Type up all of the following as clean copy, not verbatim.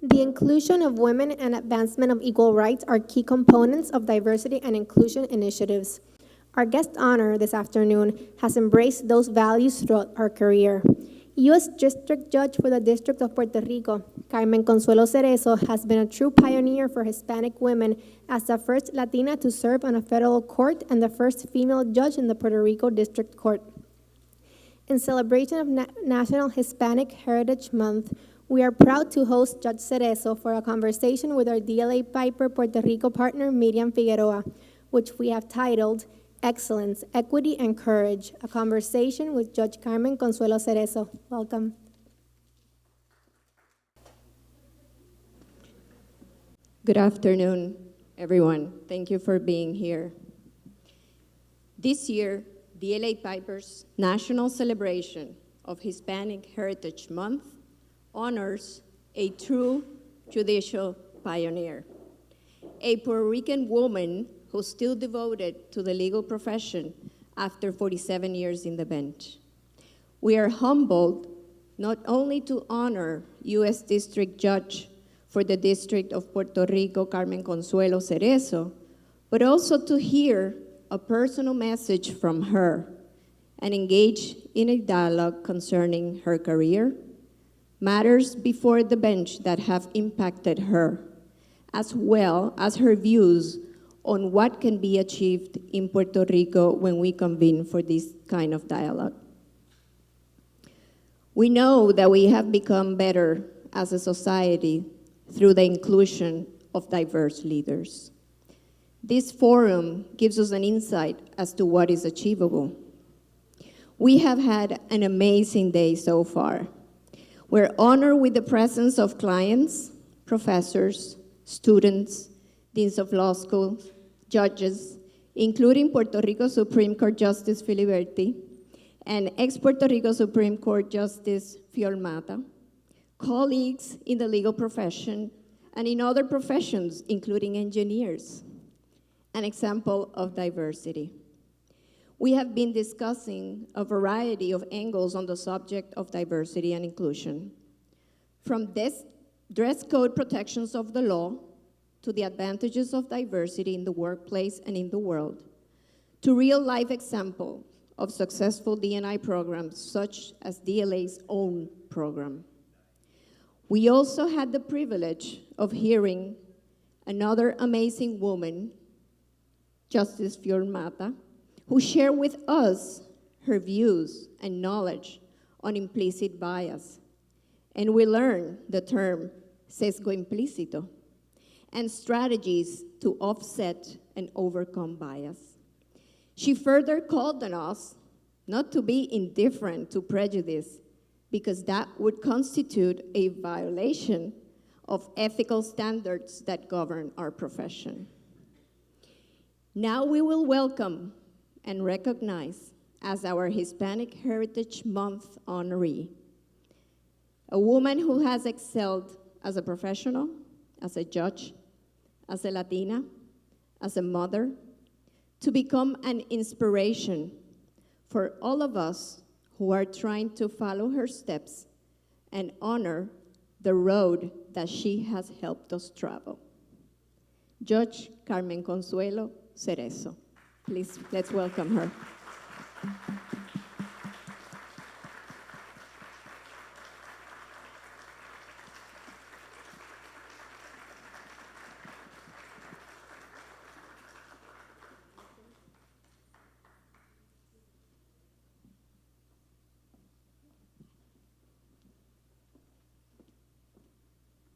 The inclusion of women and advancement of equal rights are key components of diversity and inclusion initiatives. Our guest honor this afternoon has embraced those values throughout her career. U.S. District Judge for the District of Puerto Rico, Carmen Consuelo Cerezo, has been a true pioneer for Hispanic women as the first Latina to serve on a federal court and the first female judge in the Puerto Rico District Court. In celebration of National Hispanic Heritage Month, we are proud to host Judge Cerezo for a conversation with our DLA Piper Puerto Rico partner, Miriam Figueroa, which we have titled Excellence, Equity, and Courage, a conversation with Judge Carmen Consuelo Cerezo. Welcome. Good afternoon, everyone. Thank you for being here. This year, DLA Piper's National Celebration of Hispanic Heritage Month honors a true judicial pioneer, a Puerto Rican woman who's still devoted to the legal profession after 47 years in the bench. We are humbled not only to honor U.S. District Judge for the District of Puerto Rico, Carmen Consuelo Cerezo, but also to hear a personal message from her and engage in a dialogue concerning her career, matters before the bench that have impacted her, as well as her views on what can be achieved in Puerto Rico when we convene for this kind of dialogue. We know that we have become better as a society through the inclusion of diverse leaders. This forum gives us an insight as to what is achievable. We have had an amazing day so far. We're honored with the presence of clients, professors, students, deans of law schools, judges, including Puerto Rico Supreme Court Justice Filiberti and ex-Puerto Rico Supreme Court Justice Fiolmata, colleagues in the legal profession and in other professions, including engineers, an example of diversity. We have been discussing a variety of angles on the subject of diversity and inclusion, from dress code protections of the law to the advantages of diversity in the workplace and in the world, to real-life examples of successful D&I programs such as DLA's own program. We also had the privilege of hearing another amazing woman, Justice Fiolmata, who shared with us her views and knowledge on implicit bias. And we learned the term sesgo implícito and strategies to offset and overcome bias. She further called on us not to be indifferent to prejudice, because that would constitute a violation of ethical standards that govern our profession. Now we will welcome and recognize as our Hispanic Heritage Month honoree, a woman who has excelled as a professional, as a judge, as a Latina, as a mother, to become an inspiration for all of us who are trying to follow her steps and honor the road that she has helped us travel. Judge Carmen Consuelo Cerezo. Please, let's welcome her.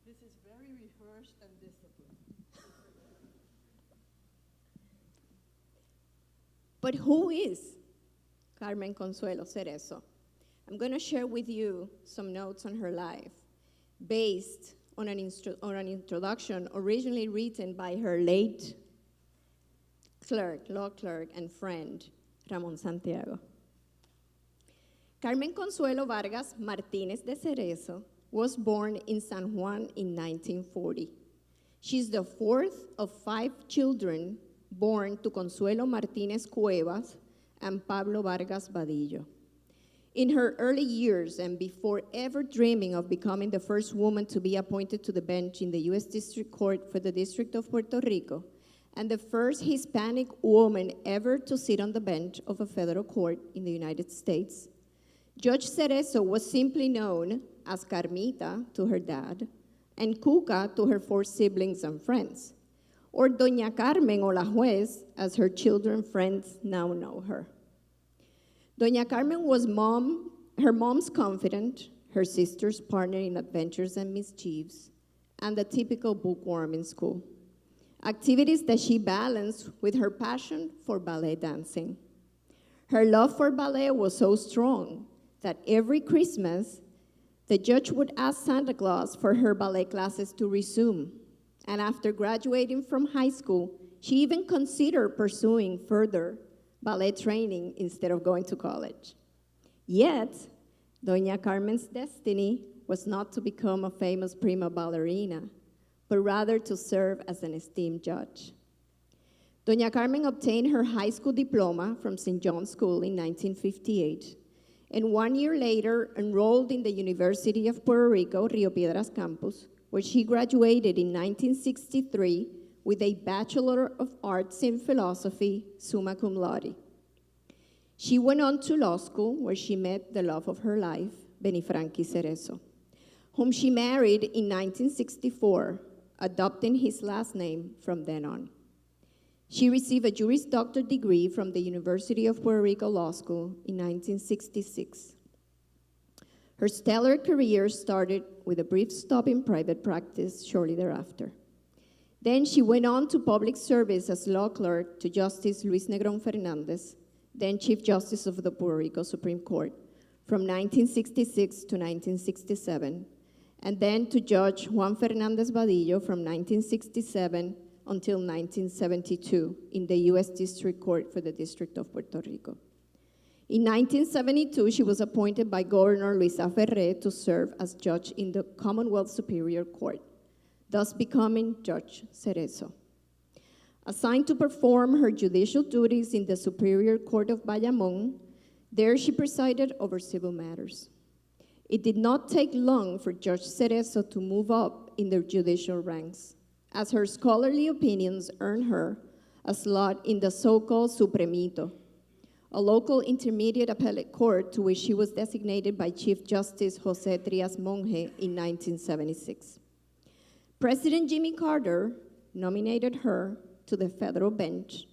This is very rehearsed and disciplined. But who is Carmen Consuelo Cerezo? I'm going to share with you some notes on her life based on an introduction originally written by her late law clerk and friend, Ramón Santiago. Carmen Consuelo Vargas Martínez de Cerezo was born in San Juan in 1940. She's the fourth of 5 children born to Consuelo Martínez Cuevas and Pablo Vargas Vadillo. In her early years, and before ever dreaming of becoming the first woman to be appointed to the bench in the U.S. District Court for the District of Puerto Rico, and the first Hispanic woman ever to sit on the bench of a federal court in the United States, Judge Cerezo was simply known as Carmita to her dad, and Cuca to her 4 siblings and friends, or Doña Carmen o la Juez, as her children friends now know her. Doña Carmen was her mom's confidant, her sister's partner in adventures and mischiefs, and the typical bookworm in school. Activities that she balanced with her passion for ballet dancing. Her love for ballet was so strong that every Christmas, the judge would ask Santa Claus for her ballet classes to resume. And after graduating from high school, she even considered pursuing further ballet training instead of going to college. Yet, Doña Carmen's destiny was not to become a famous prima ballerina, but rather to serve as an esteemed judge. Doña Carmen obtained her high school diploma from St. John's School in 1958, and 1 year later enrolled in the University of Puerto Rico, Rio Piedras campus, where she graduated in 1963 with a Bachelor of Arts in Philosophy, summa cum laude. She went on to law school, where she met the love of her life, Benifranchi Cerezo, whom she married in 1964, adopting his last name from then on. She received a Juris Doctor degree from the University of Puerto Rico Law School in 1966. Her stellar career started with a brief stop in private practice shortly thereafter. Then she went on to public service as law clerk to Justice Luis Negrón Fernández, then Chief Justice of the Puerto Rico Supreme Court, from 1966 to 1967, and then to Judge Juan Fernández Vadillo from 1967 until 1972 in the U.S. District Court for the District of Puerto Rico. In 1972, she was appointed by Governor Luisa Ferré to serve as judge in the Commonwealth Superior Court, thus becoming Judge Cerezo. Assigned to perform her judicial duties in the Superior Court of Bayamón, there she presided over civil matters. It did not take long for Judge Cerezo to move up in the judicial ranks, as her scholarly opinions earned her a slot in the so-called Supremito, a local intermediate appellate court to which she was designated by Chief Justice José Trias Monge in 1976. President Jimmy Carter nominated her to the federal bench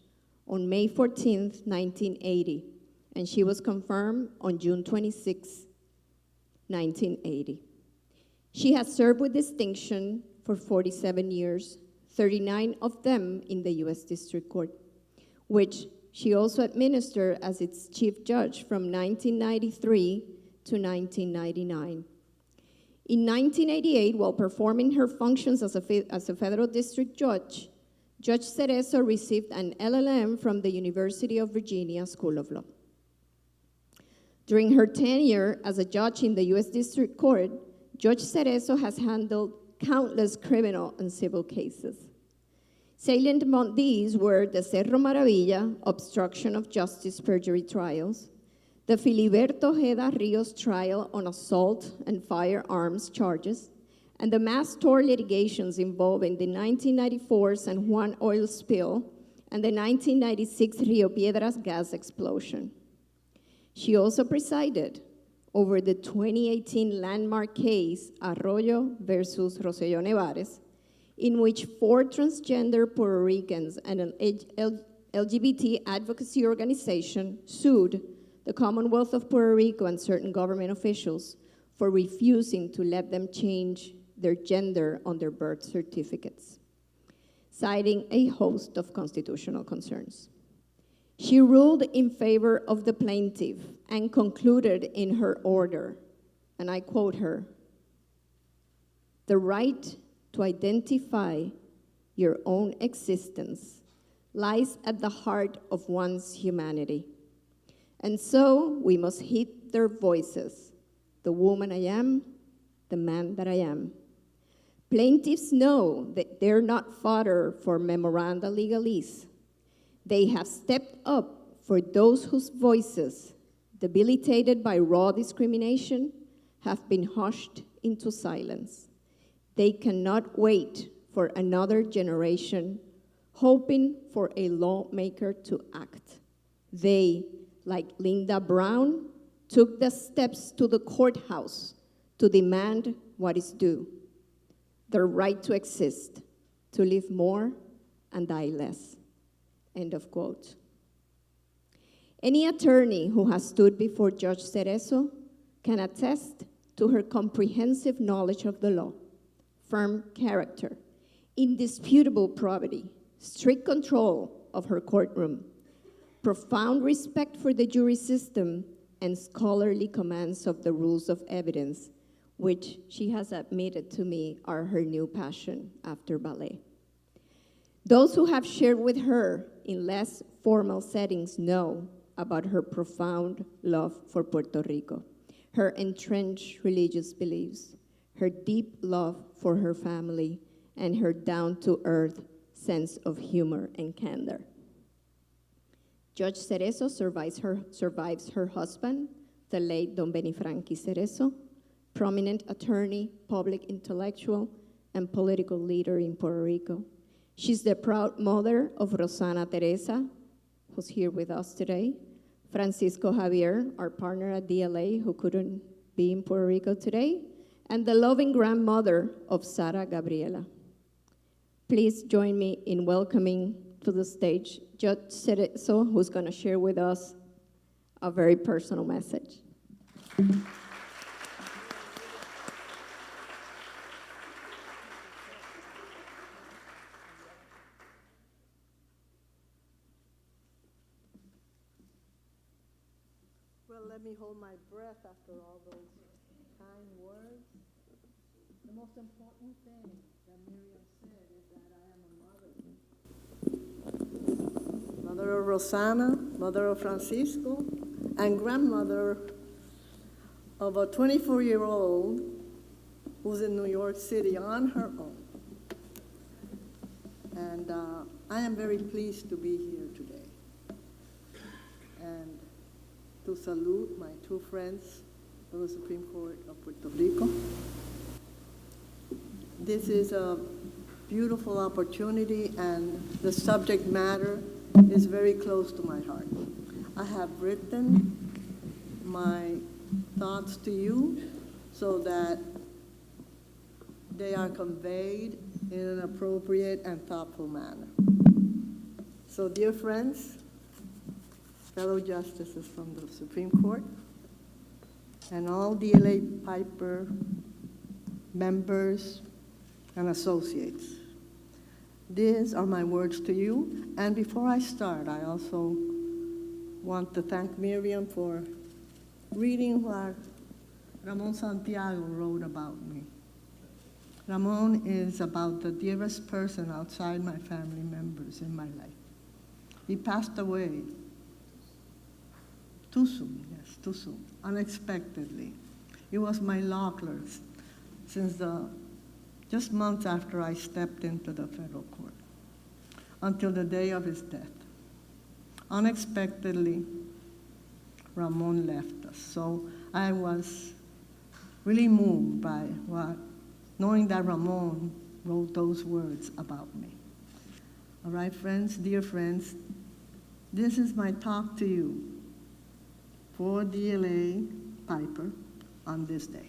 on May 14, 1980, and she was confirmed on June 26, 1980. She has served with distinction for 47 years, 39 of them in the U.S. District Court, which she also administered as its chief judge from 1993 to 1999. In 1988, while performing her functions as a federal district judge, Judge Cerezo received an LLM from the University of Virginia School of Law. During her tenure as a judge in the U.S. District Court, Judge Cerezo has handled countless criminal and civil cases. Salient among these were the Cerro Maravilla obstruction of justice perjury trials, the Filiberto Ojeda Rios trial on assault and firearms charges, and the mass tort litigations involving the 1994 San Juan oil spill and the 1996 Rio Piedras gas explosion. She also presided over the 2018 landmark case Arroyo versus Rosselló Nevares, in which 4 transgender Puerto Ricans and an LGBT advocacy organization sued the Commonwealth of Puerto Rico and certain government officials for refusing to let them change their gender on their birth certificates, citing a host of constitutional concerns. She ruled in favor of the plaintiff and concluded in her order, and I quote her, "The right to identify your own existence lies at the heart of one's humanity. And so we must heed their voices, the woman I am, the man that I am. Plaintiffs know that they're not fodder for memoranda legalese. They have stepped up for those whose voices debilitated by raw discrimination, have been hushed into silence. They cannot wait for another generation, hoping for a lawmaker to act. They, like Linda Brown, took the steps to the courthouse to demand what is due: their right to exist, to live more and die less. End of quote. Any attorney who has stood before Judge Cerezo can attest to her comprehensive knowledge of the law, firm character, indisputable probity, strict control of her courtroom, profound respect for the jury system, and scholarly commands of the rules of evidence, which she has admitted to me are her new passion after ballet. Those who have shared with her in less formal settings know about her profound love for Puerto Rico, her entrenched religious beliefs, her deep love for her family, and her down-to-earth sense of humor and candor. Judge Cerezo survives her husband, the late Don Benifranqui Cerezo, prominent attorney, public intellectual, and political leader in Puerto Rico. She's the proud mother of Rosana Teresa, who's here with us today, Francisco Javier, our partner at DLA, who couldn't be in Puerto Rico today, and the loving grandmother of Sara Gabriela. Please join me in welcoming to the stage Judge Cerezo, who's going to share with us a very personal message. Well, let me hold my breath after all those kind words. The most important thing that Miriam said is that I am a mother. Mother of Rosana, mother of Francisco, and grandmother of a 24-year-old who's in New York City on her own. And I am very pleased to be here today. And to salute my two friends of the Supreme Court of Puerto Rico. This is a beautiful opportunity, and the subject matter is very close to my heart. I have written my thoughts to you so that they are conveyed in an appropriate and thoughtful manner. So, dear friends, fellow justices from the Supreme Court, and all DLA Piper members and associates, these are my words to you. And before I start, I also want to thank Miriam for reading what Ramon Santiago wrote about me. Ramon is about the dearest person outside my family members in my life. He passed away too soon, yes, too soon, unexpectedly. He was my law clerk since just months after I stepped into the federal court, until the day of his death. Unexpectedly, Ramon left us. So I was really moved by knowing that Ramon wrote those words about me. All right, friends, dear friends, this is my talk to you for DLA Piper on this day.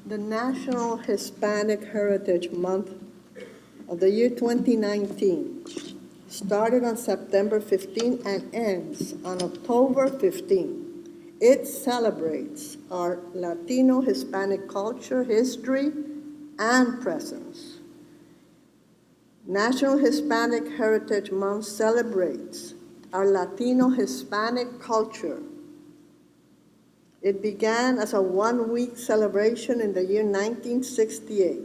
The National Hispanic Heritage Month of the year 2019 started on September 15 and ends on October 15. It celebrates our Latino Hispanic culture, history, and presence. National Hispanic Heritage Month celebrates our Latino Hispanic culture. It began as a one-week celebration in the year 1968,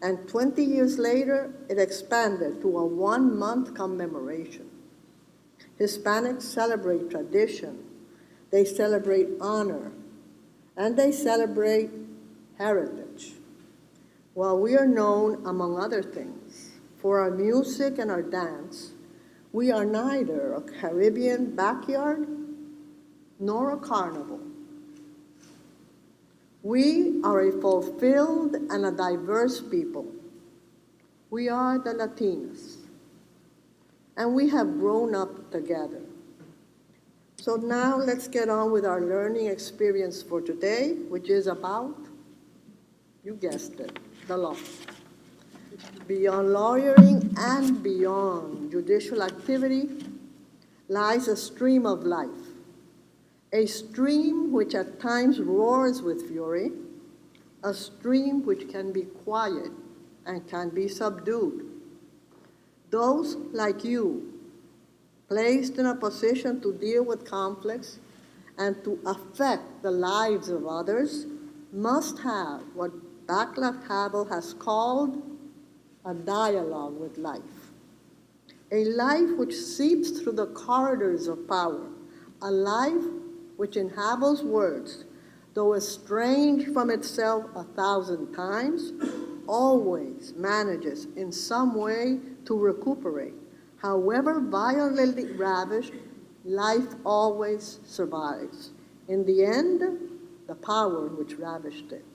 and 20 years later, it expanded to a one-month commemoration. Hispanics celebrate tradition, they celebrate honor, and they celebrate heritage. While we are known, among other things, for our music and our dance, we are neither a Caribbean backyard nor a carnival. We are a fulfilled and a diverse people. We are the Latinas, and we have grown up together. So now let's get on with our learning experience for today, which is about, you guessed it, the law. Beyond lawyering and beyond judicial activity lies a stream of life, a stream which at times roars with fury, a stream which can be quiet and can be subdued. Those like you, placed in a position to deal with conflicts and to affect the lives of others, must have what Václav Havel has called a dialogue with life. A life which seeps through the corridors of power, a life which, in Havel's words, though estranged from itself 1,000 times, always manages in some way to recuperate. However violently ravished, life always survives. In the end, the power which ravished it.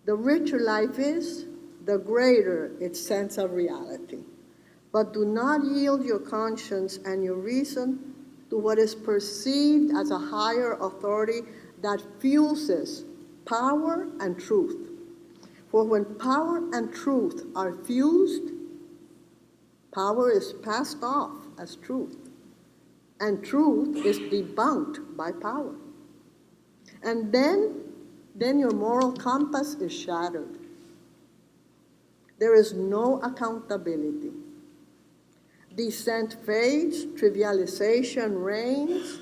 The richer life is, the greater its sense of reality. But do not yield your conscience and your reason to what is perceived as a higher authority that fuses power and truth. For when power and truth are fused, power is passed off as truth, and truth is debunked by power. And then your moral compass is shattered. There is no accountability. Dissent fades, trivialization reigns,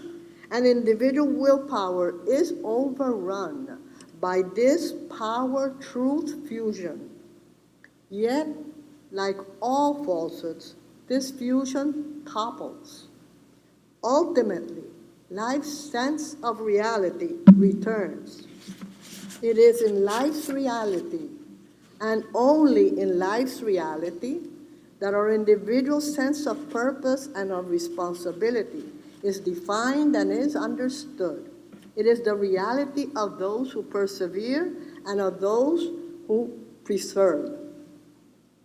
and individual willpower is overrun by this power-truth fusion. Yet, like all falsehoods, this fusion topples. Ultimately, life's sense of reality returns. It is in life's reality, and only in life's reality, that our individual sense of purpose and of responsibility is defined and is understood. It is the reality of those who persevere and of those who preserve.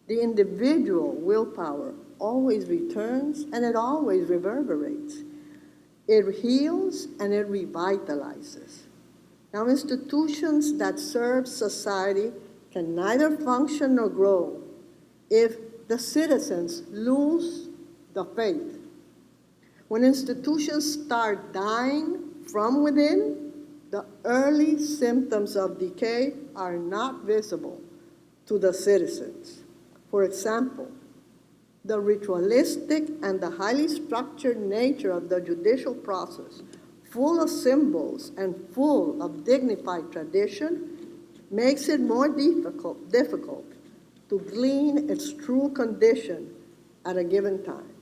The individual willpower always returns and it always reverberates. It heals and it revitalizes. Now, institutions that serve society can neither function nor grow if the citizens lose the faith. When institutions start dying from within, the early symptoms of decay are not visible to the citizens. For example, the ritualistic and the highly structured nature of the judicial process, full of symbols and full of dignified tradition, makes it more difficult to glean its true condition at a given time.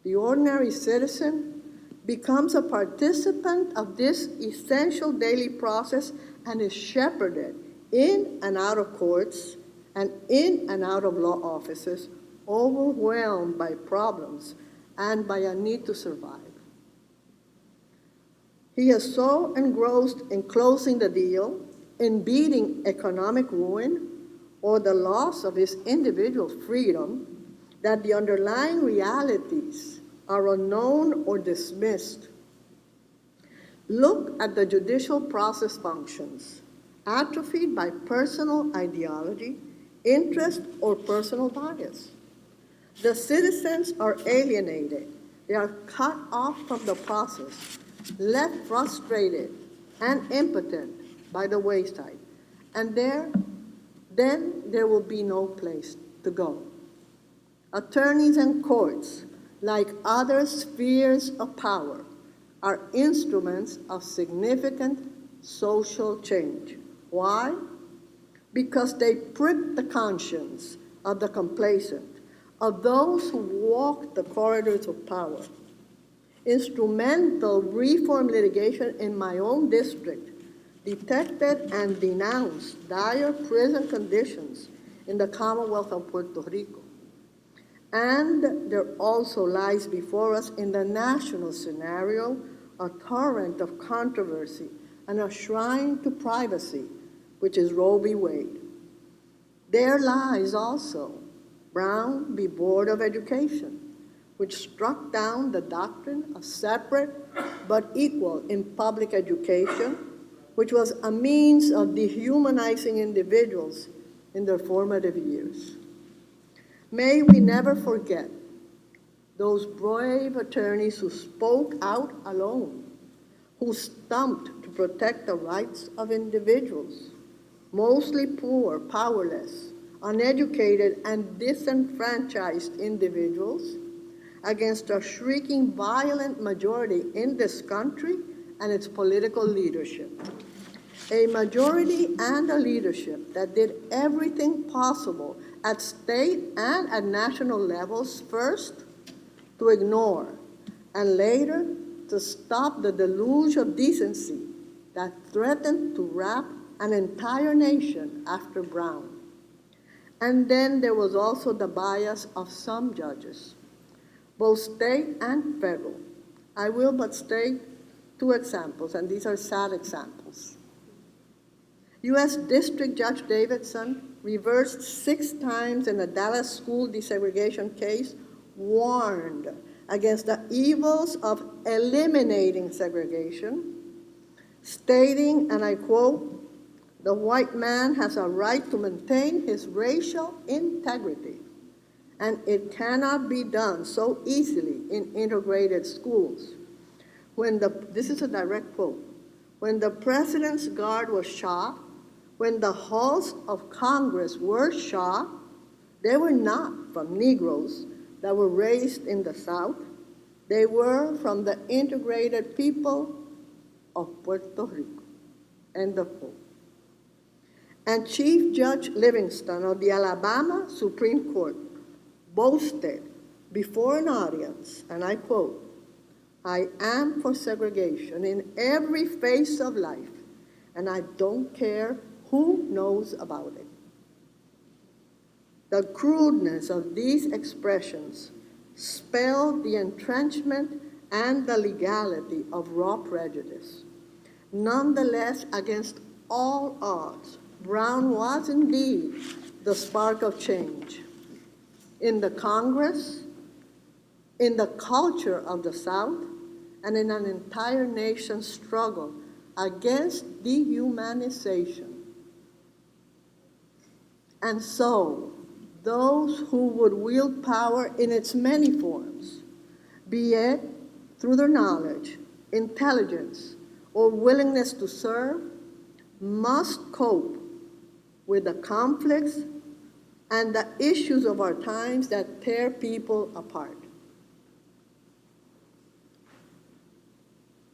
The ordinary citizen becomes a participant of this essential daily process and is shepherded in and out of courts and in and out of law offices, overwhelmed by problems and by a need to survive. He is so engrossed in closing the deal, in beating economic ruin, or the loss of his individual freedom, that the underlying realities are unknown or dismissed. Look at the judicial process functions, atrophied by personal ideology, interest, or personal bias. The citizens are alienated. They are cut off from the process, left frustrated and impotent by the wayside. And then there will be no place to go. Attorneys and courts, like other spheres of power, are instruments of significant social change. Why? Because they prick the conscience of the complacent, of those who walk the corridors of power. Instrumental reform litigation in my own district detected and denounced dire prison conditions in the Commonwealth of Puerto Rico. And there also lies before us in the national scenario a torrent of controversy and a shrine to privacy, which is Roe v. Wade. There lies also Brown v. Board of Education, which struck down the doctrine of separate but equal in public education, which was a means of dehumanizing individuals in their formative years. May we never forget those brave attorneys who spoke out alone, who stumped to protect the rights of individuals, mostly poor, powerless, uneducated, and disenfranchised individuals, against a shrieking violent majority in this country and its political leadership. A majority and a leadership that did everything possible at state and at national levels first to ignore, and later to stop the deluge of decency that threatened to wrap an entire nation after Brown. And then there was also the bias of some judges, both state and federal. I will but state two examples, and these are sad examples. U.S. District Judge Davidson reversed 6 times in a Dallas school desegregation case, warned against the evils of eliminating segregation, stating, and I quote, "The white man has a right to maintain his racial integrity, and it cannot be done so easily in integrated schools." This is a direct quote, "When the president's guard was shot, when the halls of Congress were shot, they were not from Negroes that were raised in the South. They were from the integrated people of Puerto Rico." End of quote. And Chief Judge Livingston of the Alabama Supreme Court boasted before an audience, and I quote, "I am for segregation in every phase of life, and I don't care who knows about it." The crudeness of these expressions spelled the entrenchment and the legality of raw prejudice. Nonetheless, against all odds, Brown was indeed the spark of change in the Congress, in the culture of the South, and in an entire nation's struggle against dehumanization. And so, those who would wield power in its many forms, be it through their knowledge, intelligence, or willingness to serve, must cope with the conflicts and the issues of our times that tear people apart.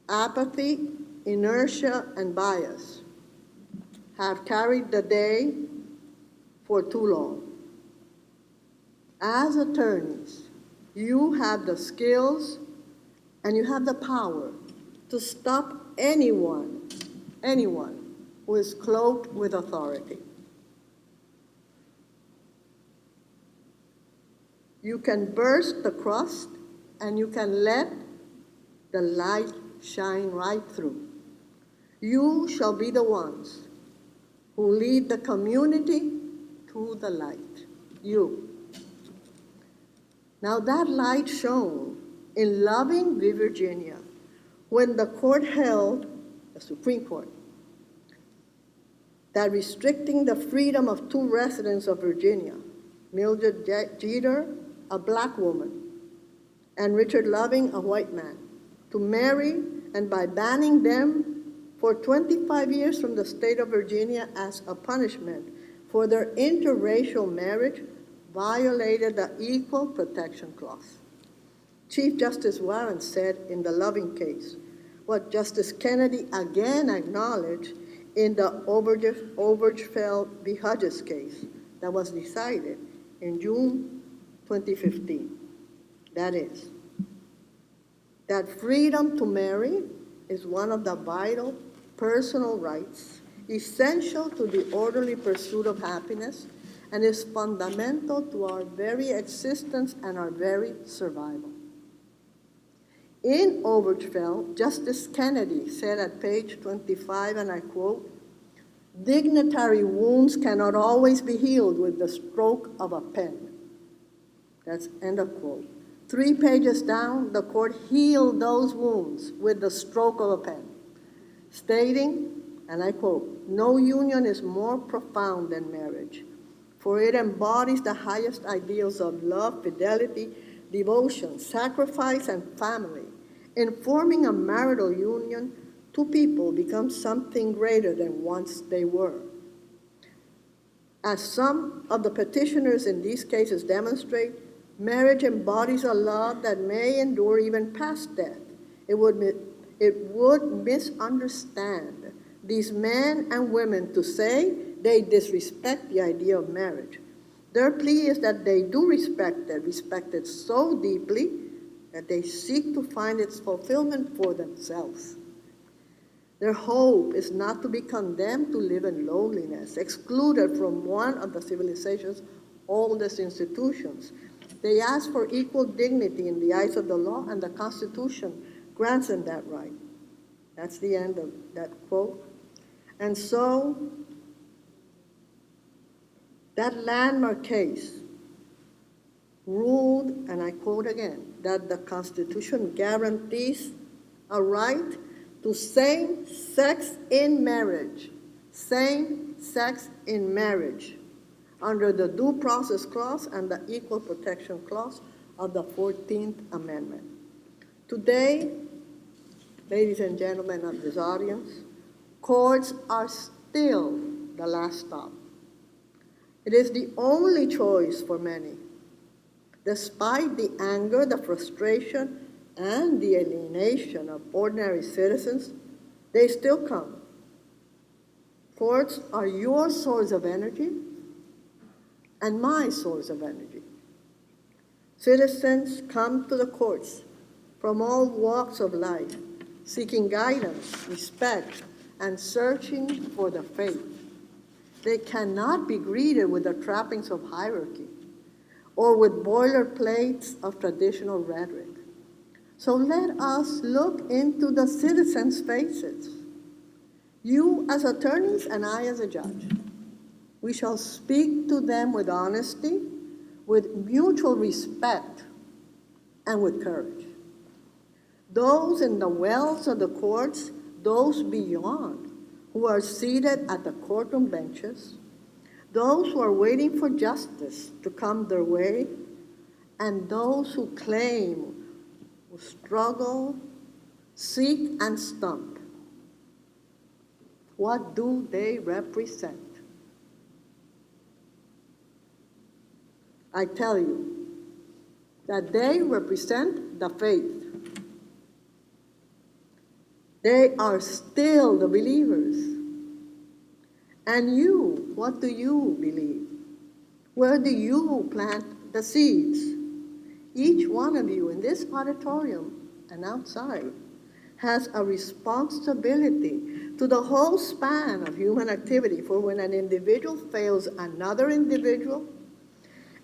Apathy, inertia, and bias have carried the day for too long. As attorneys, you have the skills and you have the power to stop anyone who is cloaked with authority. You can burst the crust and you can let the light shine right through. You shall be the ones who lead the community to the light. You. Now that light shone in Loving v. Virginia when the court held, the Supreme Court, that restricting the freedom of 2 residents of Virginia, Mildred Jeter, a black woman, and Richard Loving, a white man, to marry, and by banning them for 25 years from the state of Virginia as a punishment for their interracial marriage, violated the Equal Protection Clause. Chief Justice Warren said in the Loving case what Justice Kennedy again acknowledged in the Obergefell v. Hodges case that was decided in June 2015. That is, that freedom to marry is one of the vital personal rights, essential to the orderly pursuit of happiness, and is fundamental to our very existence and our very survival. In Obergefell, Justice Kennedy said at page 25, and I quote, "Dignitary wounds cannot always be healed with the stroke of a pen." That's end of quote. 3 pages down, the court healed those wounds with the stroke of a pen, stating, and I quote, "No union is more profound than marriage, for it embodies the highest ideals of love, fidelity, devotion, sacrifice, and family. In forming a marital union, two people become something greater than once they were. As some of the petitioners in these cases demonstrate, marriage embodies a love that may endure even past death. It would misunderstand these men and women to say they disrespect the idea of marriage. Their plea is that they do respect it so deeply that they seek to find its fulfillment for themselves. Their hope is not to be condemned to live in loneliness, excluded from one of the civilization's oldest institutions. They ask for equal dignity in the eyes of the law, and the Constitution grants them that right." That's the end of that quote. And so, that landmark case ruled, and I quote again, that the Constitution guarantees a right to same-sex in marriage, under the Due Process Clause and the Equal Protection Clause of the 14th Amendment. Today, ladies and gentlemen of this audience, courts are still the last stop. It is the only choice for many. Despite the anger, the frustration, and the alienation of ordinary citizens, they still come. Courts are your source of energy and my source of energy. Citizens come to the courts from all walks of life, seeking guidance, respect, and searching for the faith. They cannot be greeted with the trappings of hierarchy or with boilerplates of traditional rhetoric. So let us look into the citizens' faces. You as attorneys and I as a judge. We shall speak to them with honesty, with mutual respect, and with courage. Those in the wells of the courts, those beyond, who are seated at the courtroom benches, those who are waiting for justice to come their way, and those who claim, who struggle, seek, and stump. What do they represent? I tell you that they represent the faith. They are still the believers. And you, what do you believe? Where do you plant the seeds? Each one of you in this auditorium and outside has a responsibility to the whole span of human activity, for when an individual fails another individual,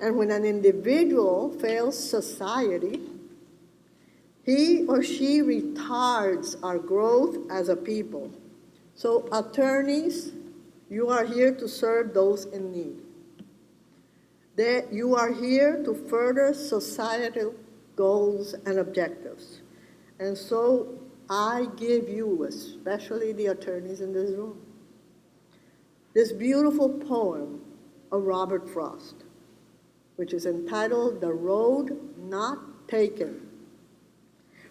and when an individual fails society, he or she retards our growth as a people. So attorneys, you are here to serve those in need. You are here to further societal goals and objectives. And so I give you, especially the attorneys in this room, this beautiful poem of Robert Frost, which is entitled "The Road Not Taken,"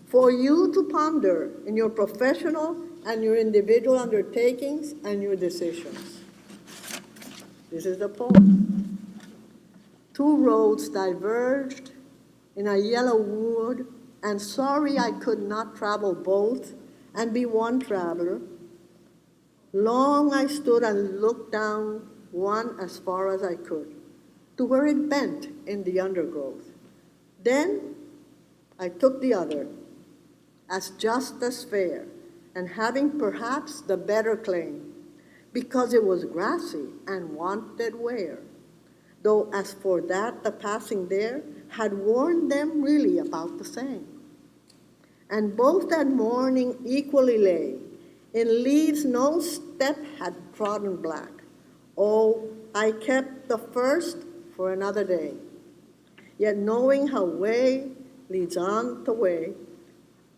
for you to ponder in your professional and your individual undertakings and your decisions. This is the poem. Two roads diverged in a yellow wood, and sorry I could not travel both and be one traveler. Long I stood and looked down one as far as I could, to where it bent in the undergrowth. Then I took the other, as just as fair, and having perhaps the better claim, because it was grassy and wanted wear. Though as for that, the passing there had warned them really about the same. And both that morning equally lay, in leaves no step had trodden black. Oh, I kept the first for another day. Yet knowing how way leads on to way,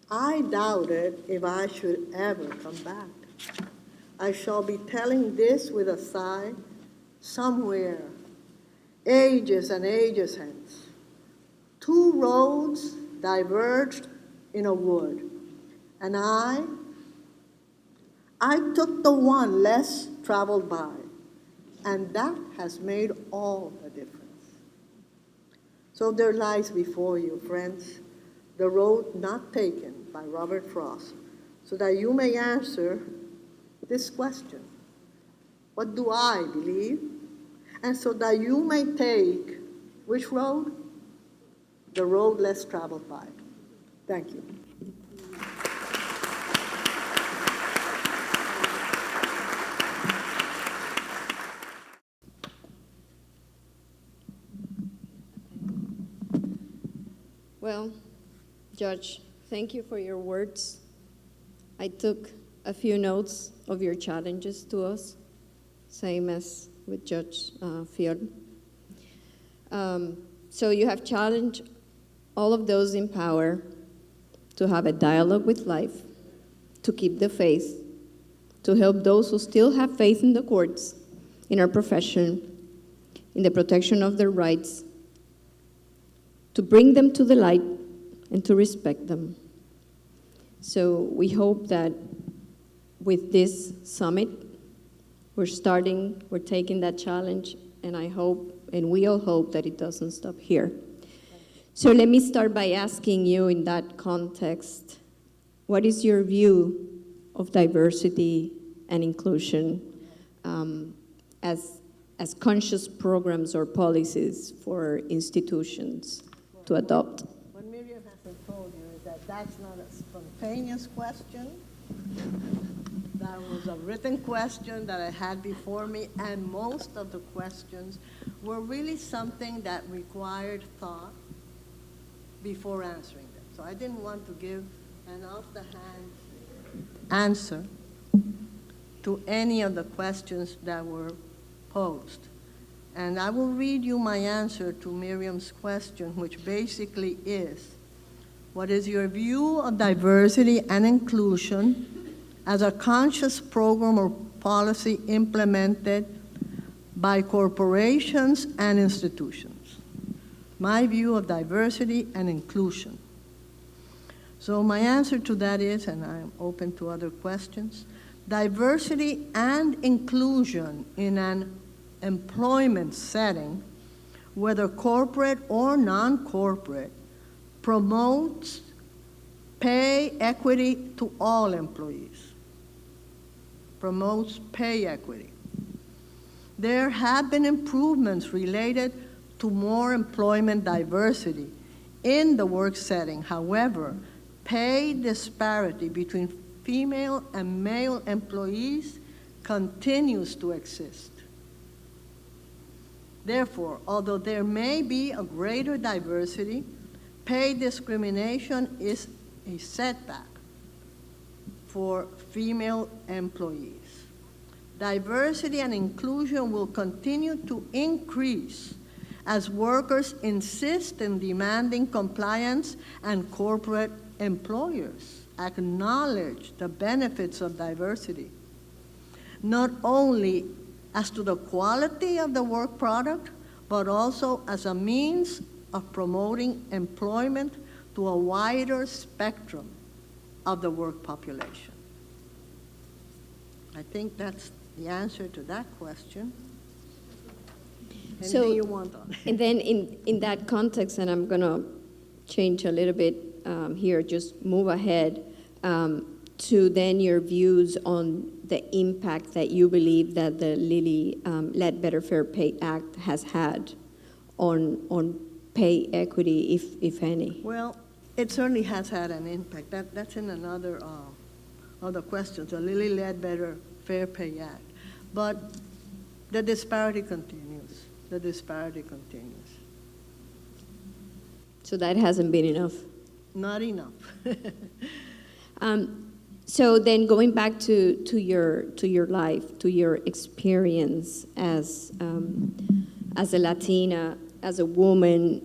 I doubted if I should ever come back. I shall be telling this with a sigh somewhere, ages and ages hence. Two roads diverged in a wood, and I took the one less traveled by, and that has made all the difference. So there lies before you, friends, the road not taken by Robert Frost, so that you may answer this question: what do I believe? And so that you may take which road? The road less traveled by. Thank you. Well, Judge, thank you for your words. I took a few notes of your challenges to us, same as with Judge Field. So you have challenged all of those in power to have a dialogue with life, to keep the faith, to help those who still have faith in the courts, in our profession, in the protection of their rights, to bring them to the light and to respect them. So we hope that with this summit, we're taking that challenge, and I hope, and we all hope, that it doesn't stop here. So let me start by asking you, in that context, what is your view of diversity and inclusion as conscious programs or policies for institutions to adopt? What Miriam hasn't told you is that that's not a spontaneous question. That was a written question that I had before me, and most of the questions were really something that required thought before answering them. So I didn't want to give an off-the-hand answer to any of the questions that were posed. And I will read you my answer to Miriam's question, which basically is, what is your view of diversity and inclusion as a conscious program or policy implemented by corporations and institutions? My view of diversity and inclusion. So my answer to that is, and I'm open to other questions, diversity and inclusion in an employment setting, whether corporate or non-corporate, promotes pay equity to all employees. Promotes pay equity. There have been improvements related to more employment diversity in the work setting. However, pay disparity between female and male employees continues to exist. Therefore, although there may be a greater diversity, pay discrimination is a setback for female employees. Diversity and inclusion will continue to increase as workers insist in demanding compliance and corporate employers acknowledge the benefits of diversity, not only as to the quality of the work product, but also as a means of promoting employment to a wider spectrum of the work population. I think that's the answer to that question. Anything you want on it? And then in that context, and I'm going to change a little bit here, just move ahead to then your views on the impact that you believe that the Lilly Ledbetter Fair Pay Act has had on pay equity, if any. Well, it certainly has had an impact. That's in another of the questions, the Lilly Ledbetter Fair Pay Act. But the disparity continues. The disparity continues. So that hasn't been enough. Not enough. So then going back to your life, to your experience as a Latina, as a woman,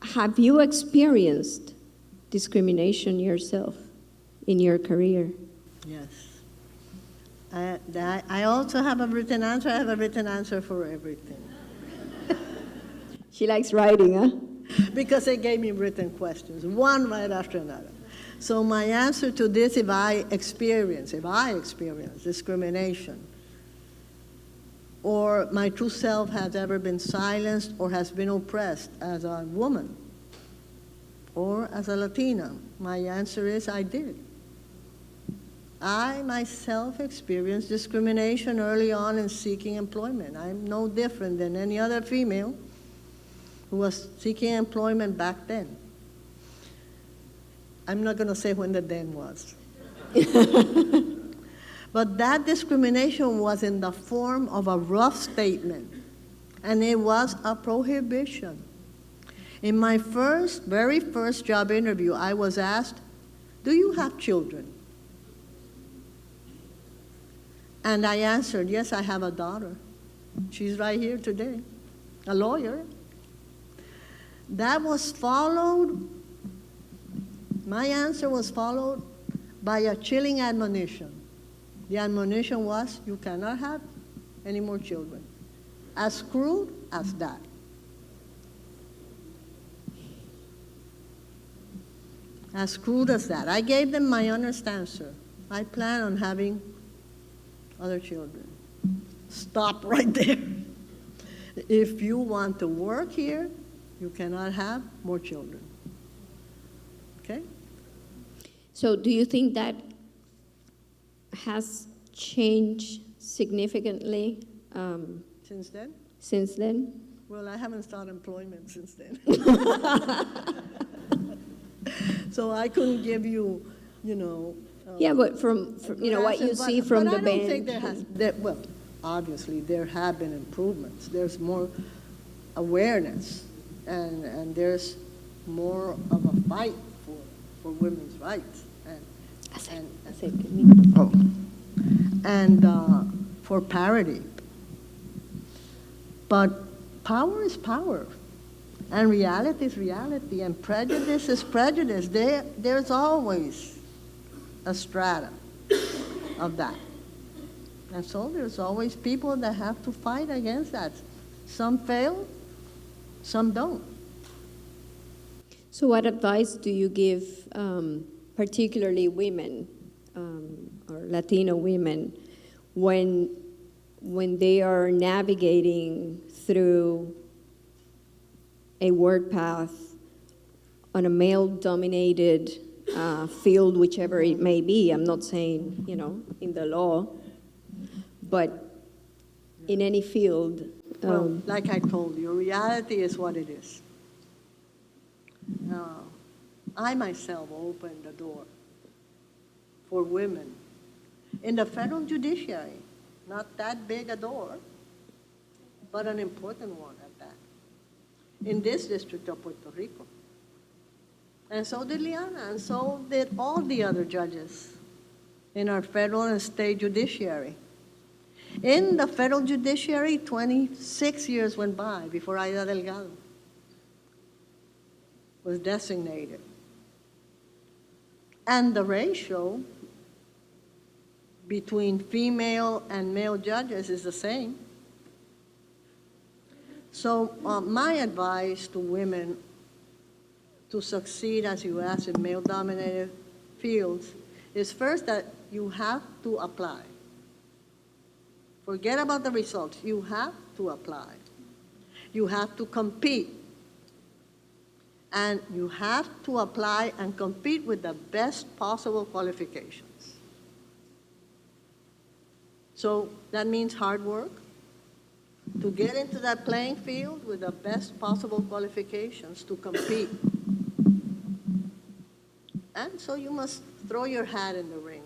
have you experienced discrimination yourself in your career? Yes. I also have a written answer. I have a written answer for everything. She likes writing, huh? Because they gave me written questions, one right after another. So my answer to this, if I experience discrimination, or my true self has ever been silenced or has been oppressed as a woman or as a Latina, my answer is I did. I myself experienced discrimination early on in seeking employment. I'm no different than any other female who was seeking employment back then. I'm not going to say when the then was. But that discrimination was in the form of a rough statement, and it was a prohibition. In my very first job interview, I was asked, "Do you have children?" And I answered, "Yes, I have a daughter. She's right here today, a lawyer." That was followed, my answer was followed by a chilling admonition. The admonition was, you cannot have any more children. As crude as that. As crude as that. I gave them my honest answer. I plan on having other children. Stop right there. If you want to work here, you cannot have more children. Okay? So do you think that has changed significantly Since then? since then? Well, I haven't started employment since then. So I couldn't give you, Yeah, but from what you see from the bench. But I don't think bench. well, obviously there have been improvements. There's more awareness, and there's more of a fight for women's rights, and for parity. But power is power, and reality is reality, and prejudice is prejudice. There's always a strata of that. And so there's always people that have to fight against that. Some fail, some don't. So what advice do you give particularly women or Latino women when they are navigating through a work path on a male-dominated field, whichever it may be? I'm not saying, in the law, but in any field. Well, like I told you, reality is what it is. I myself opened the door for women in the federal judiciary. Not that big a door, but an important one at that, in this district of Puerto Rico. And so did Liana, and so did all the other judges in our federal and state judiciary. In the federal judiciary, 26 years went by before Aida Delgado was designated. And the ratio between female and male judges is the same. So my advice to women to succeed, as you asked, in male-dominated fields is first that you have to apply. Forget about the results. You have to apply. You have to compete. And you have to apply and compete with the best possible qualifications. So that means hard work to get into that playing field with the best possible qualifications to compete. And so you must throw your hat in the ring.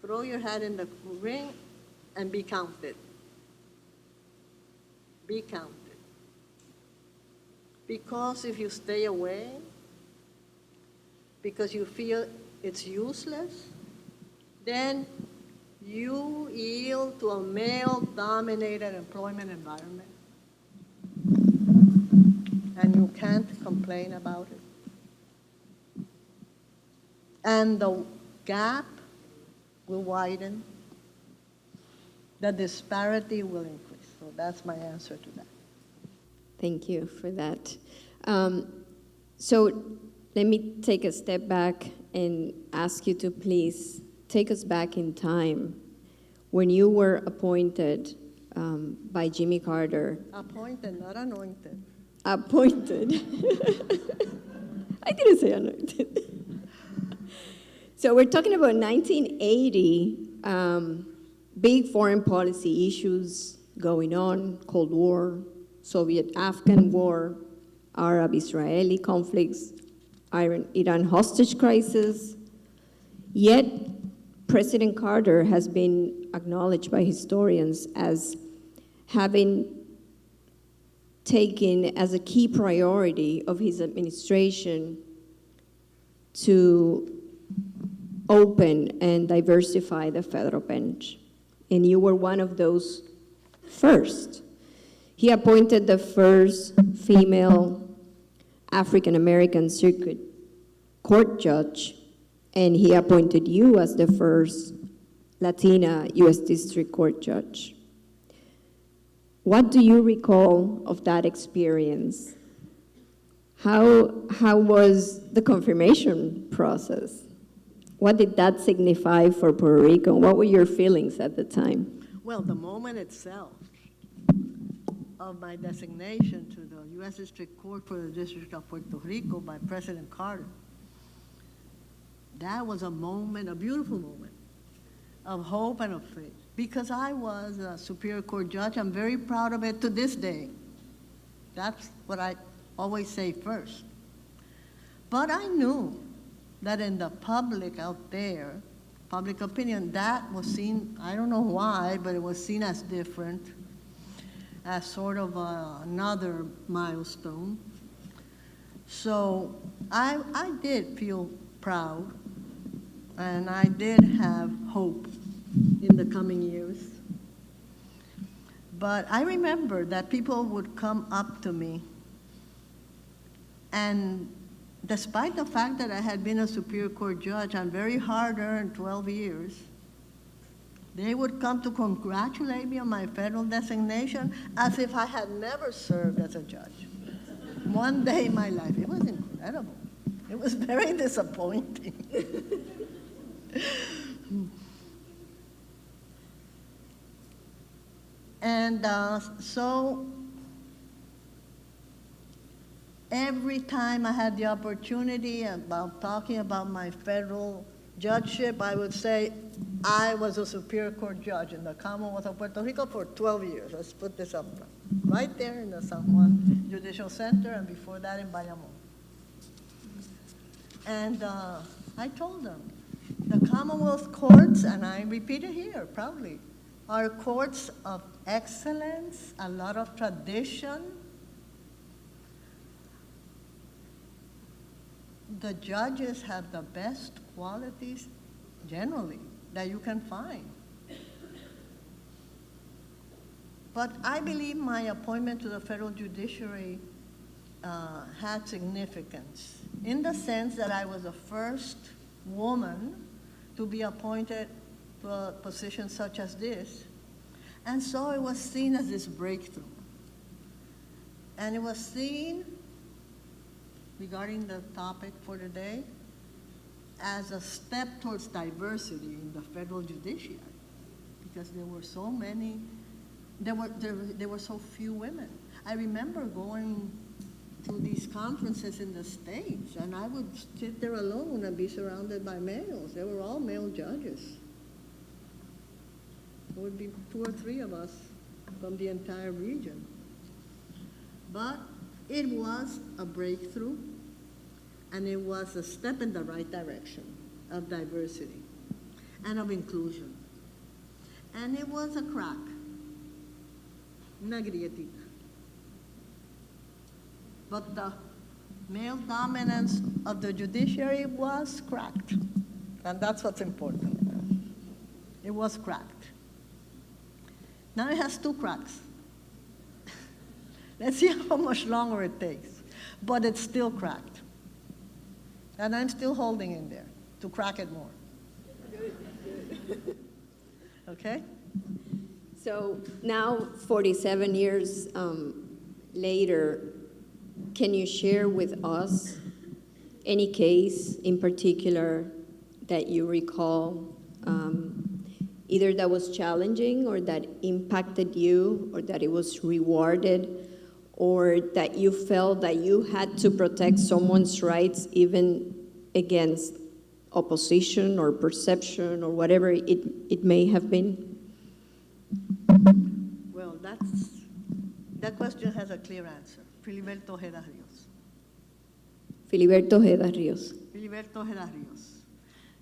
Throw your hat in the ring and be counted. Be counted. Because if you stay away, because you feel it's useless, then you yield to a male-dominated employment environment. And you can't complain about it. And the gap will widen. The disparity will increase. So that's my answer to that. Thank you for that. So let me take a step back and ask you to please take us back in time when you were appointed by Jimmy Carter. Appointed, not anointed. Appointed. I didn't say anointed. So we're talking about 1980, big foreign policy issues going on, Cold War, Soviet-Afghan war, Arab-Israeli conflicts, Iran hostage crisis. Yet, President Carter has been acknowledged by historians as having taken as a key priority of his administration to open and diversify the federal bench. And you were one of those first. He appointed the first female African-American circuit court judge, and he appointed you as the first Latina U.S. District Court judge. What do you recall of that experience? How was the confirmation process? What did that signify for Puerto Rico? What were your feelings at the time? Well, the moment itself of my designation to the U.S. District Court for the District of Puerto Rico by President Carter, that was a moment, a beautiful moment of hope and of faith. Because I was a Superior Court judge, I'm very proud of it to this day. That's what I always say first. But I knew that in the public out there, public opinion, that was seen, I don't know why, but it was seen as different, as sort of another milestone. So I did feel proud, and I did have hope in the coming years. But I remember that people would come up to me, and despite the fact that I had been a Superior Court judge and very hard-earned 12 years, they would come to congratulate me on my federal designation as if I had never served as a judge. One day in my life. It was incredible. It was very disappointing. And so every time I had the opportunity about talking about my federal judgeship, I would say I was a Superior Court judge in the Commonwealth of Puerto Rico for 12 years. Let's put this up front. Right there in the San Juan Judicial Center, and before that in Bayamón. And I told them, the Commonwealth courts, and I repeat it here proudly, are courts of excellence, a lot of tradition. The judges have the best qualities, generally, that you can find. But I believe my appointment to the federal judiciary had significance in the sense that I was the first woman to be appointed to a position such as this. And so it was seen as this breakthrough. And it was seen, regarding the topic for today, as a step towards diversity in the federal judiciary, because there were so many, there were so few women. I remember going to these conferences in the States, and I would sit there alone and be surrounded by males. They were all male judges. There would be 2 or 3 of us from the entire region. But it was a breakthrough. and it was a step in the right direction of diversity and of inclusion. And it was a crack, una grietica. But the male dominance of the judiciary was cracked, and that's what's important. It was cracked. Now it has two cracks. Let's see how much longer it takes, but it's still cracked. And I'm still holding in there to crack it more. Okay? So now, 47 years later, can you share with us any case in particular that you recall, either that was challenging or that impacted you or that it was rewarded, or that you felt that you had to protect someone's rights even against opposition or perception or whatever it may have been? Well, that question has a clear answer. Filiberto Ojeda Rios. Filiberto Ojeda Rios. Filiberto Ojeda Rios.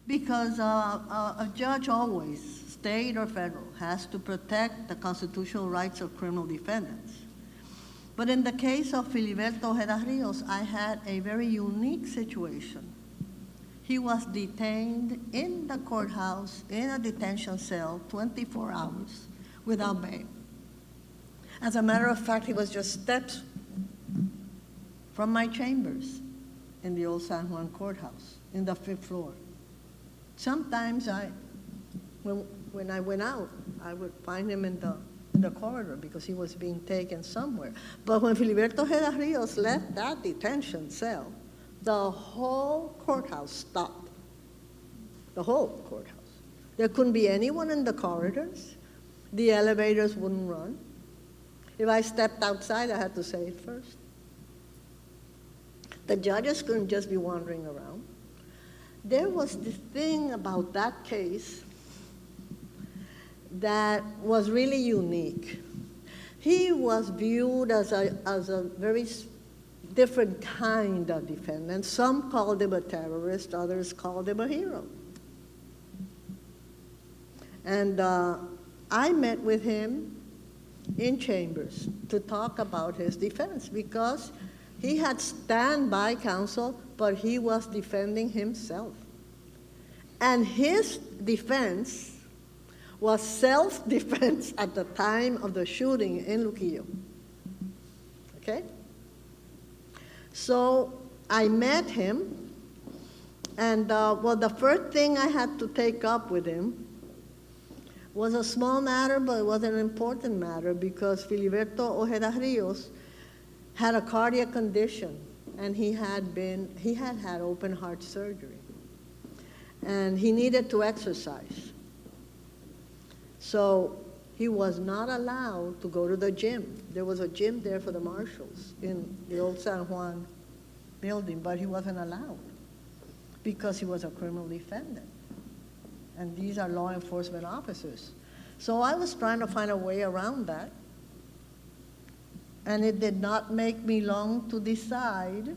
Because a judge always, state or federal, has to protect the constitutional rights of criminal defendants. But in the case of Filiberto Ojeda Rios, I had a very unique situation. He was detained in the courthouse in a detention cell 24 hours without bail. As a matter of fact, he was just steps from my chambers in the old San Juan courthouse, in the 5th floor. Sometimes when I went out, I would find him in the corridor because he was being taken somewhere. But when Filiberto Ojeda Rios left that detention cell, the whole courthouse stopped. The whole courthouse. There couldn't be anyone in the corridors. The elevators wouldn't run. If I stepped outside, I had to say it first. The judges couldn't just be wandering around. There was this thing about that case that was really unique. He was viewed as a very different kind of defendant. Some called him a terrorist, others called him a hero. And I met with him in chambers to talk about his defense because he had standby counsel, but he was defending himself. And his defense was self-defense at the time of the shooting in Luquillo. Okay? So I met him, and well, the first thing I had to take up with him was a small matter, but it was an important matter because Filiberto Ojeda Rios had a cardiac condition, and he had had open heart surgery, and he needed to exercise. So he was not allowed to go to the gym. There was a gym there for the marshals in the old San Juan building, but he wasn't allowed because he was a criminal defendant. And these are law enforcement officers. So I was trying to find a way around that. And it did not make me long to decide,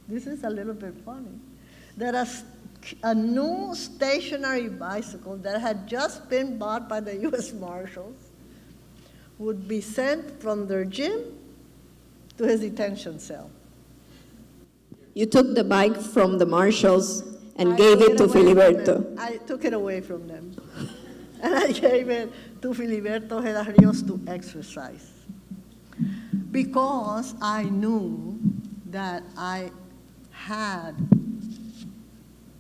this is a little bit funny, that a new stationary bicycle that had just been bought by the U.S. Marshals would be sent from their gym to his detention cell. You took the bike from the marshals and gave it to Filiberto. I took it away from them. And I gave it to Filiberto Ojeda Rios to exercise. Because I knew that I had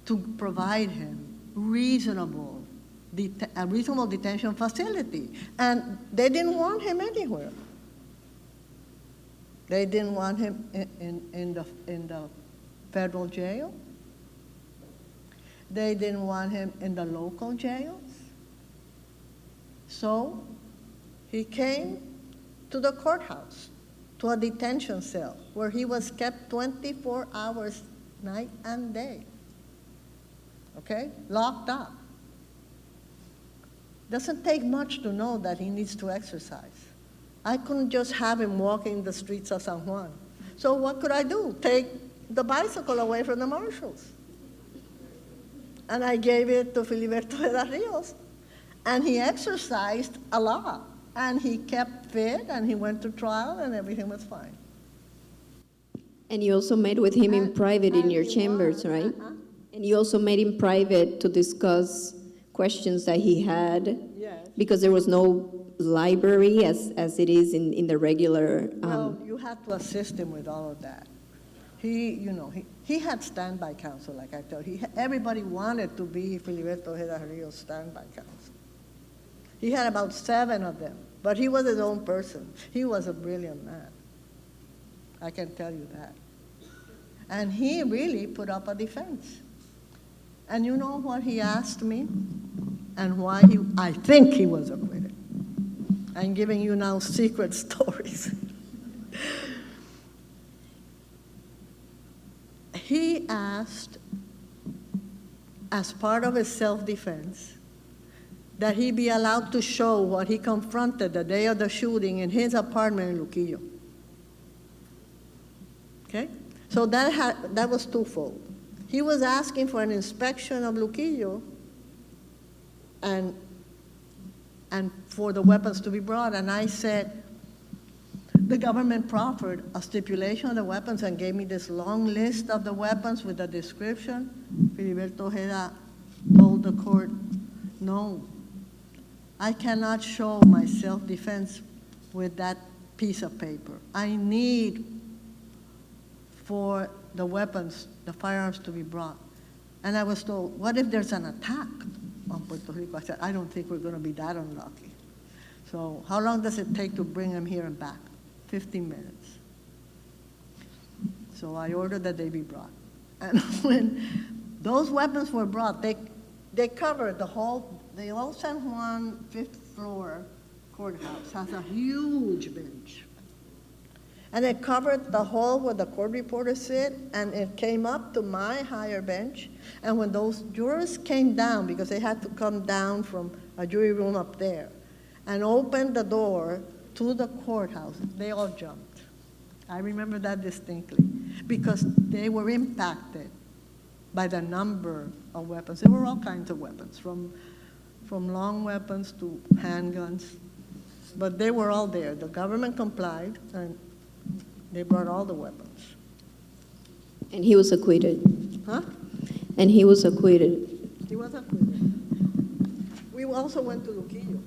to provide him a reasonable detention facility. And they didn't want him anywhere. They didn't want him in the federal jail. They didn't want him in the local jails. So he came to the courthouse, to a detention cell, where he was kept 24 hours, night and day. Okay? Locked up. Doesn't take much to know that he needs to exercise. I couldn't just have him walking the streets of San Juan. So what could I do? Take the bicycle away from the marshals. And I gave it to Filiberto Ojeda Rios. And he exercised a lot. And he kept fit, and he went to trial, and everything was fine. And you also met with him in private in your chambers, right? And you also met in private to discuss questions that he had? Yes. Because there was no library as it is in the regular... Well, you had to assist him with all of that. He had standby counsel, like I told you. Everybody wanted to be Filiberto Ojeda Rios' standby counsel. He had about 7 of them, but he was his own person. He was a brilliant man. I can tell you that. And he really put up a defense. And you know what he asked me? And why I think he was acquitted. I'm giving you now secret stories. He asked, as part of his self-defense, that he be allowed to show what he confronted the day of the shooting in his apartment in Luquillo. Okay? So that was twofold. He was asking for an inspection of Luquillo and for the weapons to be brought. And I said, the government proffered a stipulation of the weapons and gave me this long list of the weapons with a description. Filiberto Ojeda told the court, no, I cannot show my self-defense with that piece of paper. I need for the weapons, the firearms to be brought. And I was told, what if there's an attack on Puerto Rico? I said, I don't think we're going to be that unlucky. So how long does it take to bring them here and back? 15 minutes. So I ordered that they be brought. And when those weapons were brought, they covered the old San Juan 5th floor courthouse has a huge bench. And it covered the hall where the court reporters sit, and it came up to my higher bench. And when those jurors came down, because they had to come down from a jury room up there, and opened the door to the courthouse, they all jumped. I remember that distinctly, because they were impacted by the number of weapons. There were all kinds of weapons, from long weapons to handguns, but they were all there. The government complied, and they brought all the weapons. And he was acquitted. Huh? And he was acquitted. He was acquitted. We also went to Luquillo.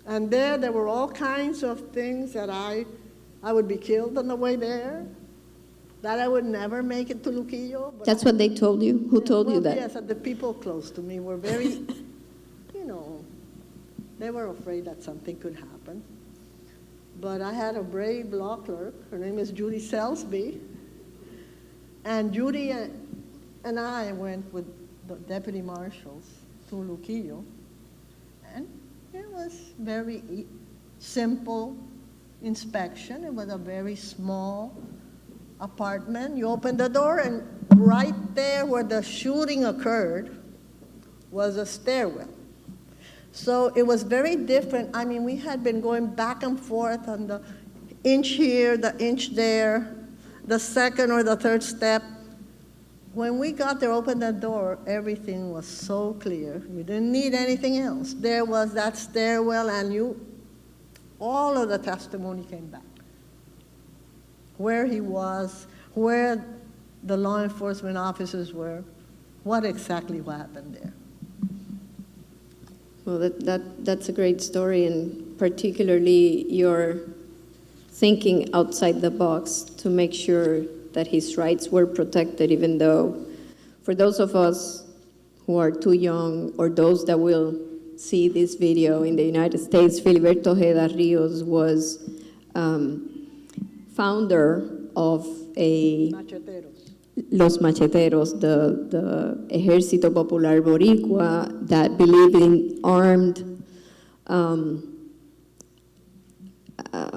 And there were all kinds of things that I would be killed on the way there, that I would never make it to Luquillo. That's what they told you? Who told you that? Yes, the people close to me were very, they were afraid that something could happen. But I had a brave law clerk. Her name is Judy Selsby. And Judy and I went with the deputy marshals to Luquillo. And it was very simple inspection. It was a very small apartment. You open the door, and right there where the shooting occurred was a stairwell. So it was very different. I mean, we had been going back and forth on the inch here, the inch there, the second or the third step. When we got there, opened the door, everything was so clear. You didn't need anything else. There was that stairwell, and all of the testimony came back. Where he was, where the law enforcement officers were, what exactly happened there. Well, that's a great story, and particularly your thinking outside the box to make sure that his rights were protected, even though for those of us who are too young or those that will see this video in the United States, Filiberto Ojeda Rios was founder of Los Macheteros, the Ejército Popular Boricua that believed in armed,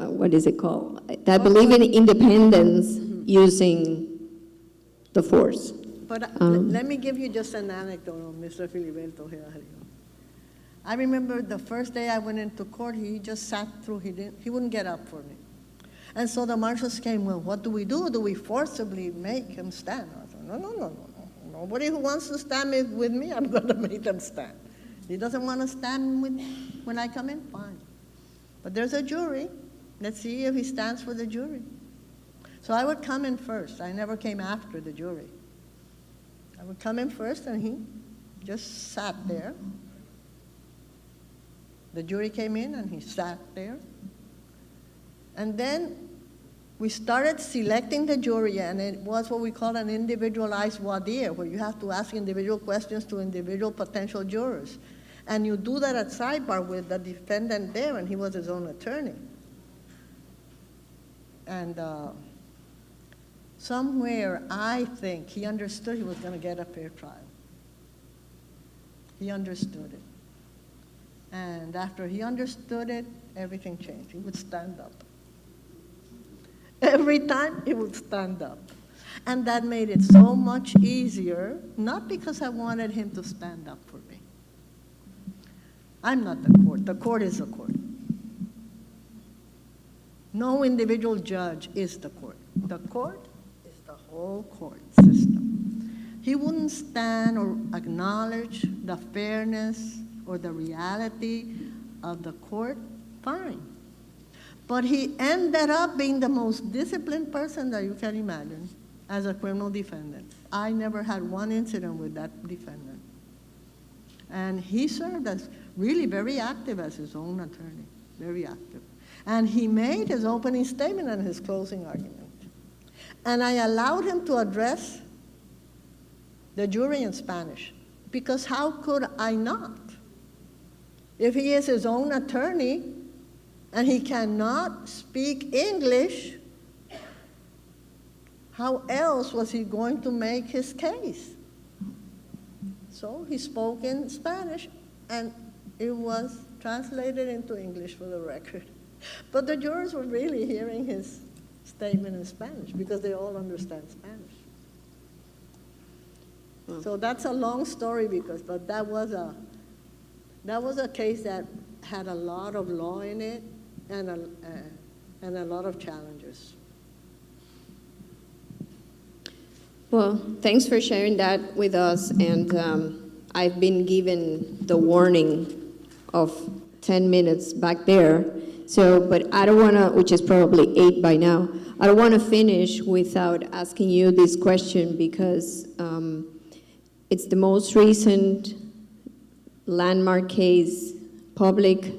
what is it called? That believed in independence using the force. But let me give you just an anecdote on Mr. Filiberto Ojeda Rios. I remember the first day I went into court, he just sat through, he wouldn't get up for me. And so the marshals came, well, what do we do? Do we forcibly make him stand? I said, no. Nobody who wants to stand with me, I'm going to make them stand. He doesn't want to stand with me when I come in, fine. But there's a jury. Let's see if he stands for the jury. So I would come in first. I never came after the jury. I would come in first, and he just sat there. The jury came in, and he sat there. And then we started selecting the jury, and it was what we call an individualized voir dire, where you have to ask individual questions to individual potential jurors. And you do that at sidebar with the defendant there, and he was his own attorney. And somewhere, I think, he understood he was going to get a fair trial. He understood it. And after he understood it, everything changed. He would stand up. Every time he would stand up. And that made it so much easier, not because I wanted him to stand up for me. I'm not the court. The court is the court. No individual judge is the court. The court is the whole court system. He wouldn't stand or acknowledge the fairness or the reality of the court, fine. But he ended up being the most disciplined person that you can imagine as a criminal defendant. I never had one incident with that defendant. And he served as really very active as his own attorney, very active. And he made his opening statement and his closing argument. And I allowed him to address the jury in Spanish, because how could I not? If he is his own attorney, and he cannot speak English, how else was he going to make his case? So he spoke in Spanish, and it was translated into English for the record. But the jurors were really hearing his statement in Spanish because they all understand Spanish. So that's a long story, but that was a case that had a lot of law in it, and a lot of challenges. Well, thanks for sharing that with us. And I've been given the warning of 10 minutes back there. So, but I don't want to, which is probably 8 by now, I don't want to finish without asking you this question, because it's the most recent landmark case, public,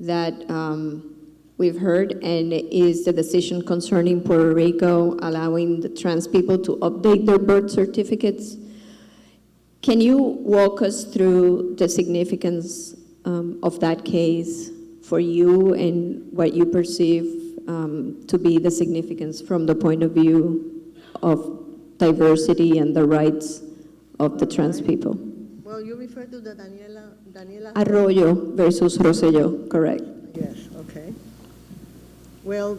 that we've heard, and it is the decision concerning Puerto Rico allowing the trans people to update their birth certificates. Can you walk us through the significance of that case for you and what you perceive to be the significance from the point of view of diversity and the rights of the trans people? Well, you refer to the Daniela Arroyo versus Rosselló, correct? Yes, okay. Well,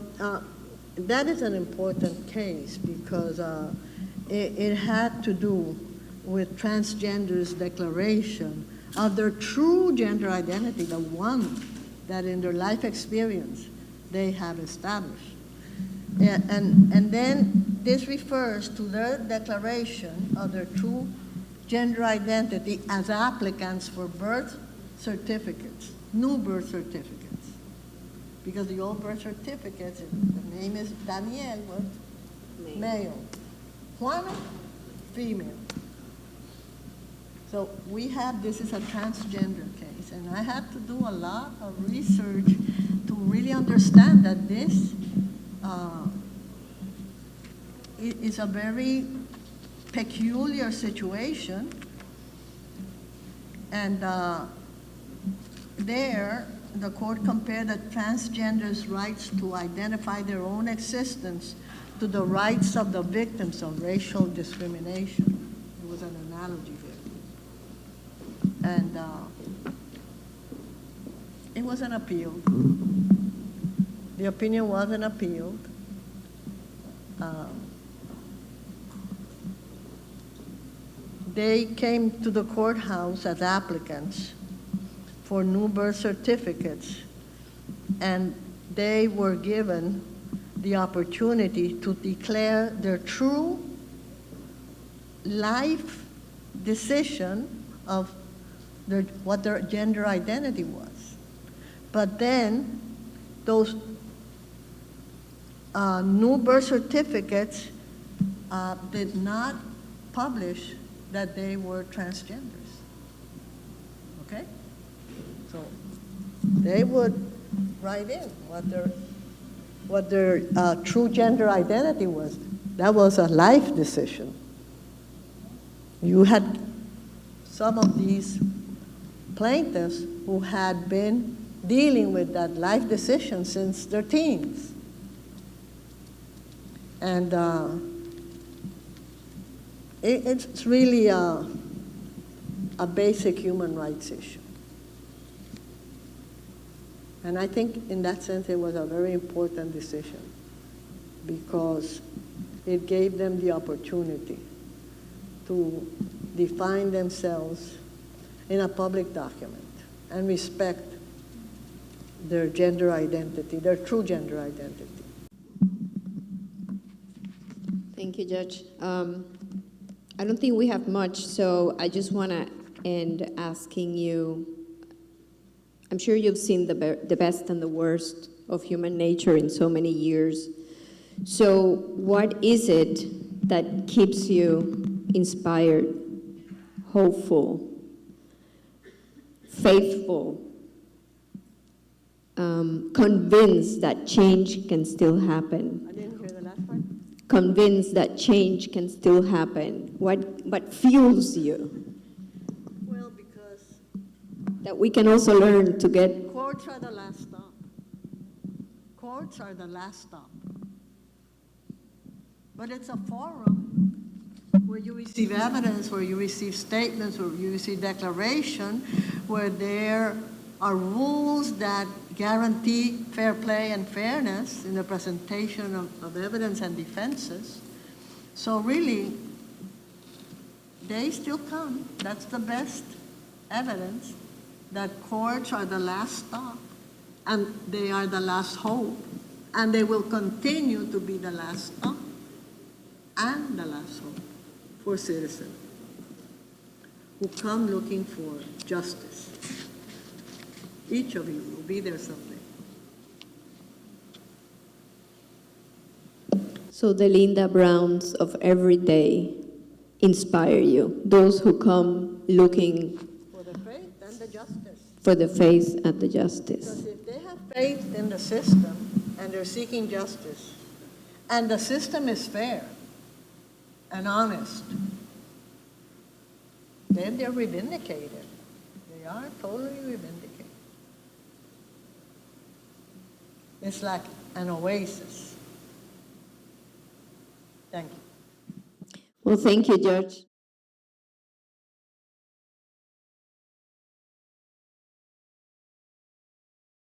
that is an important case because it had to do with transgenders' declaration of their true gender identity, the one that in their life experience they have established. And then this refers to their declaration of their true gender identity as applicants for birth certificates, new birth certificates. Because the old birth certificates, the name is Daniel, what? Male. Juana, female. So we have, this is a transgender case, and I had to do a lot of research to really understand that this is a very peculiar situation, and there the court compared the transgenders' rights to identify their own existence to the rights of the victims of racial discrimination. It was an analogy there. And it wasn't appealed. The opinion wasn't appealed. They came to the courthouse as applicants for new birth certificates, and they were given the opportunity to declare their true life decision of what their gender identity was. But then those new birth certificates did not publish that they were transgenders. Okay? So they would write in what their true gender identity was. That was a life decision. You had some of these plaintiffs who had been dealing with that life decision since their teens. And it's really a basic human rights issue. And I think in that sense it was a very important decision because it gave them the opportunity to define themselves in a public document and respect their gender identity, their true gender identity. Thank you, Judge. I don't think we have much, so I just want to end asking you, I'm sure you've seen the best and the worst of human nature in so many years. So what is it that keeps you inspired, hopeful, faithful, convinced that change can still happen? I didn't hear the last part. Convinced that change can still happen. What fuels you? Well, because That we can also learn to get. courts are the last stop. Courts are the last stop. But it's a forum where you receive evidence, where you receive statements, where you receive declaration, where there are rules that guarantee fair play and fairness in the presentation of evidence and defenses. So really, they still come. That's the best evidence that courts are the last stop, and they are the last hope, and they will continue to be the last stop and the last hope for citizens who come looking for justice. Each of you will be there someday. So the Linda Browns of every day inspire you, those who come looking For the faith and the justice. for the faith and the justice. Because if they have faith in the system and they're seeking justice, and the system is fair and honest, then they're vindicated. They are totally vindicated. It's like an oasis. Thank you. Well, thank you, Judge.